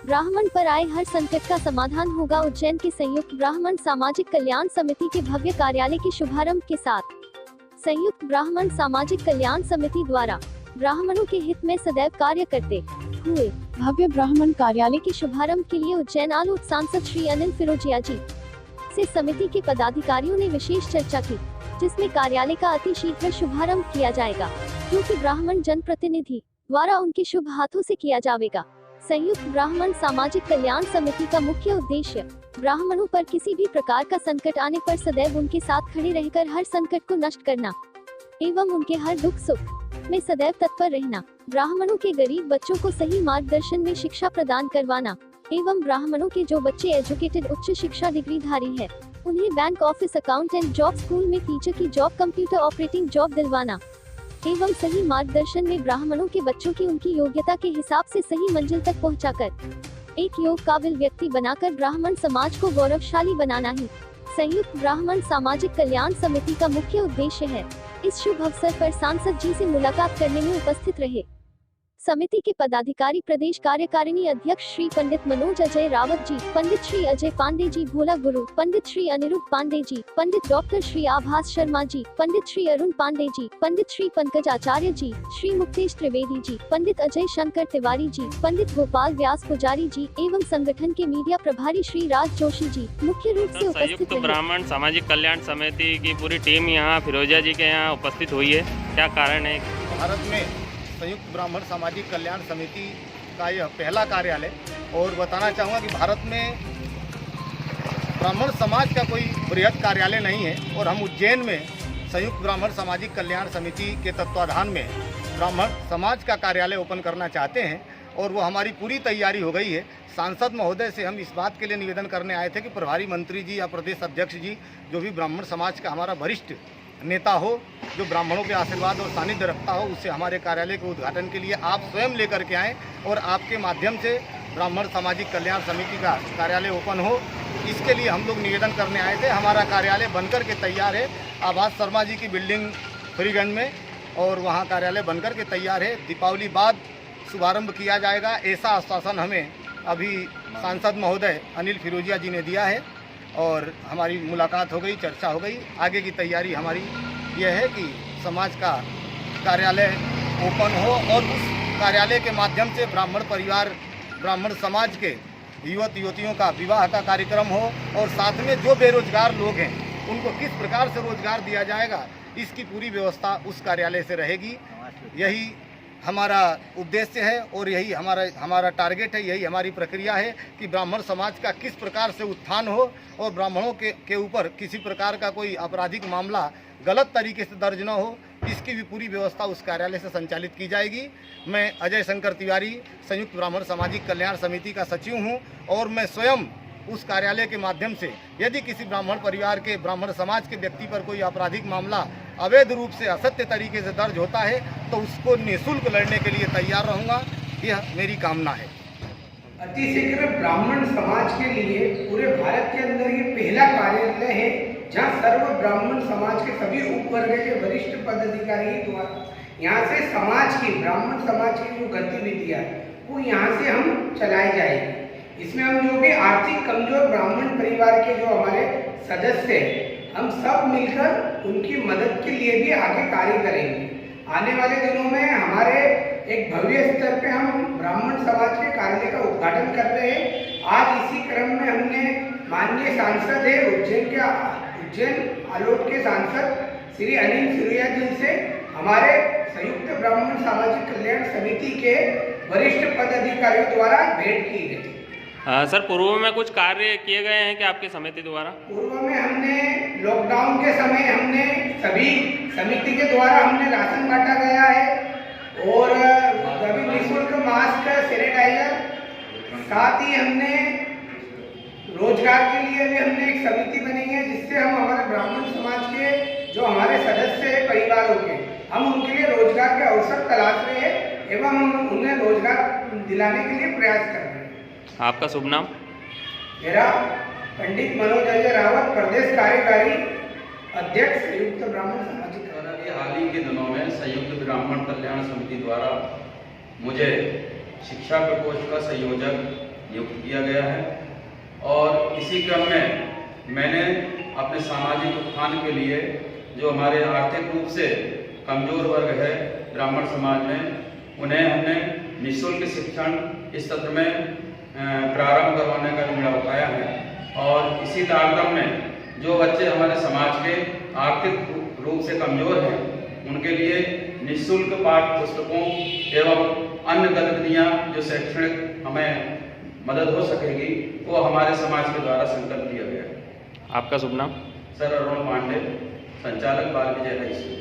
ब्राह्मण पर आए हर संकट का समाधान होगा। उज्जैन के संयुक्त ब्राह्मण सामाजिक कल्याण समिति के भव्य कार्यालय के शुभारंभ के साथ संयुक्त ब्राह्मण सामाजिक कल्याण समिति द्वारा ब्राह्मणों के हित में सदैव कार्य करते हुए भव्य ब्राह्मण कार्यालय के शुभारंभ के लिए उज्जैन आलोट सांसद श्री अनिल फिरोजिया जी से समिति के पदाधिकारियों ने विशेष चर्चा की, जिसमें कार्यालय का अति शीघ्र शुभारंभ किया जाएगा, क्योंकि ब्राह्मण जनप्रतिनिधि द्वारा उनके शुभ हाथों से किया जाएगा। संयुक्त ब्राह्मण सामाजिक कल्याण समिति का मुख्य उद्देश्य ब्राह्मणों पर किसी भी प्रकार का संकट आने पर सदैव उनके साथ खड़े रहकर हर संकट को नष्ट करना एवं उनके हर दुख सुख में सदैव तत्पर रहना, ब्राह्मणों के गरीब बच्चों को सही मार्गदर्शन में शिक्षा प्रदान करवाना एवं ब्राह्मणों के जो बच्चे एजुकेटेड उच्च शिक्षा डिग्री धारी है उन्हें bank office accountant job, school में टीचर की जॉब, कंप्यूटर ऑपरेटिंग जॉब दिलवाना एवं सही मार्गदर्शन में ब्राह्मणों के बच्चों की उनकी योग्यता के हिसाब से सही मंजिल तक पहुंचाकर एक योग काबिल व्यक्ति बनाकर ब्राह्मण समाज को गौरवशाली बनाना ही संयुक्त ब्राह्मण सामाजिक कल्याण समिति का मुख्य उद्देश्य है। इस शुभ अवसर पर सांसद जी से मुलाकात करने में उपस्थित रहे समिति के पदाधिकारी, प्रदेश कार्यकारिणी अध्यक्ष श्री पंडित मनोज अजय रावत जी, पंडित श्री अजय पांडे जी भोला गुरु, पंडित श्री अनिरुद्ध पांडे जी, पंडित डॉक्टर श्री आभास शर्मा जी, पंडित श्री अरुण पांडे जी, पंडित श्री पंकज आचार्य जी, श्री मुक्तेश त्रिवेदी जी, पंडित अजय शंकर तिवारी जी, पंडित गोपाल व्यास पुजारी जी एवं संगठन के मीडिया प्रभारी श्री राज जोशी जी मुख्य रूप से उपस्थित रहे। ब्राह्मण सामाजिक कल्याण समिति की पूरी टीम यहाँ फिरोजिया जी के यहाँ उपस्थित हुई है, क्या कारण है? भारत में संयुक्त ब्राह्मण सामाजिक कल्याण समिति का यह पहला कार्यालय, और बताना चाहूँगा कि भारत में ब्राह्मण समाज का कोई बृहद कार्यालय नहीं है, और हम उज्जैन में संयुक्त ब्राह्मण सामाजिक कल्याण समिति के तत्वाधान में ब्राह्मण समाज का कार्यालय ओपन करना चाहते हैं, और वो हमारी पूरी तैयारी हो गई है। सांसद महोदय से हम इस बात के लिए निवेदन करने आए थे कि प्रभारी मंत्री जी या प्रदेश अध्यक्ष जी, जो भी ब्राह्मण समाज का हमारा वरिष्ठ नेता हो, जो ब्राह्मणों के आशीर्वाद और सानिध्य रखता हो, उससे हमारे कार्यालय के उद्घाटन के लिए आप स्वयं लेकर के आएँ और आपके माध्यम से ब्राह्मण सामाजिक कल्याण समिति का कार्यालय ओपन हो। इसके लिए हम लोग निवेदन करने आए थे। हमारा कार्यालय बनकर के तैयार है, आभास शर्मा जी की बिल्डिंग फरीगंज में, और वहाँ कार्यालय बनकर के तैयार है। दीपावली बाद शुभारंभ किया जाएगा, ऐसा आश्वासन हमें अभी सांसद महोदय अनिल फिरोजिया जी ने दिया है, और हमारी मुलाकात हो गई, चर्चा हो गई। आगे की तैयारी हमारी यह है कि समाज का कार्यालय ओपन हो और उस कार्यालय के माध्यम से ब्राह्मण परिवार, ब्राह्मण समाज के युवक युवतियों का विवाह का कार्यक्रम हो, और साथ में जो बेरोजगार लोग हैं उनको किस प्रकार से रोजगार दिया जाएगा, इसकी पूरी व्यवस्था उस कार्यालय से रहेगी। यही हमारा उद्देश्य है और यही हमारा टारगेट है, यही हमारी प्रक्रिया है कि ब्राह्मण समाज का किस प्रकार से उत्थान हो और ब्राह्मणों के ऊपर किसी प्रकार का कोई आपराधिक मामला गलत तरीके से दर्ज न हो, इसकी भी पूरी व्यवस्था उस कार्यालय से संचालित की जाएगी। मैं अजय शंकर तिवारी संयुक्त ब्राह्मण सामाजिक कल्याण समिति का सचिव हूँ, और मैं स्वयं उस कार्यालय के माध्यम से यदि किसी ब्राह्मण परिवार के, ब्राह्मण समाज के व्यक्ति पर कोई आपराधिक मामला अवैध रूप से, असत्य तरीके से दर्ज होता है तो उसको निःशुल्क लड़ने के लिए तैयार रहूँगा, यह मेरी कामना है। अति शीघ्र ब्राह्मण समाज के लिए पूरे भारत के अंदर ये पहला कार्यालय है जहाँ सर्व ब्राह्मण समाज के सभी उपवर्ग के वरिष्ठ पदाधिकारी द्वारा यहाँ से समाज की, ब्राह्मण समाज की जो गतिविधियाँ वो यहाँ से हम चलाई जाएगी। इसमें हम जो भी आर्थिक कमजोर ब्राह्मण परिवार के जो हमारे सदस्य हैं, हम सब मिलकर उनकी मदद के लिए भी आगे कार्य करेंगे। आने वाले दिनों में हमारे एक भव्य स्तर पे हम ब्राह्मण समाज के कार्यालय का उद्घाटन कर रहे हैं। आज इसी क्रम में हमने माननीय सांसद है उज्जैन आलोट के सांसद श्री अनिल फिरोजिया जी से हमारे संयुक्त ब्राह्मण सामाजिक कल्याण समिति के वरिष्ठ पदाधिकारियों द्वारा भेंट की गई। सर, पूर्व में कुछ कार्य किए गए हैं कि आपकी समिति द्वारा? पूर्व में हमने लॉकडाउन के समय हमने सभी समिति के द्वारा हमने राशन बांटा गया है, और सभी निःशुल्क मास्क, सैनिटाइजर, साथ ही हमने रोजगार के लिए भी हमने एक समिति बनाई है, जिससे हम हमारे ब्राह्मण समाज के जो हमारे सदस्य हैं परिवारों के, हम उनके लिए रोजगार के अवसर तलाश रहे हैं एवं हम उन्हें रोजगार दिलाने के लिए प्रयास कर रहे हैं। आपका शुभ नाम? मेरा पंडित मनोज अजय रावत, प्रदेश कार्यकारी अध्यक्ष संयुक्त ब्राह्मण सामाजिक कल्याण। हाल ही के दिनों में संयुक्त ब्राह्मण कल्याण समिति द्वारा मुझे शिक्षा प्रकोष्ठ का संयोजक नियुक्त किया गया है। और इसी क्रम में मैंने अपने सामाजिक उत्थान के लिए जो हमारे आर्थिक रूप से कमजोर वर्ग है ब्राह्मण समाज में, उन्हें हमने निःशुल्क शिक्षण इस सत्र में प्रारंभ करवाने का जो मेरा उपाय है। और इसी कार्यक्रम में जो बच्चे हमारे समाज के आर्थिक रूप से कमजोर हैं, उनके लिए निःशुल्क पाठ्य पुस्तकों एवं अन्य गतिविधियाँ जो शैक्षणिक हमें मदद हो सकेगी, वो हमारे समाज के द्वारा संकल्प लिया गया है। आपका शुभ नाम? सर अरुण पांडे, संचालक बाल विजय हाई स्कूल।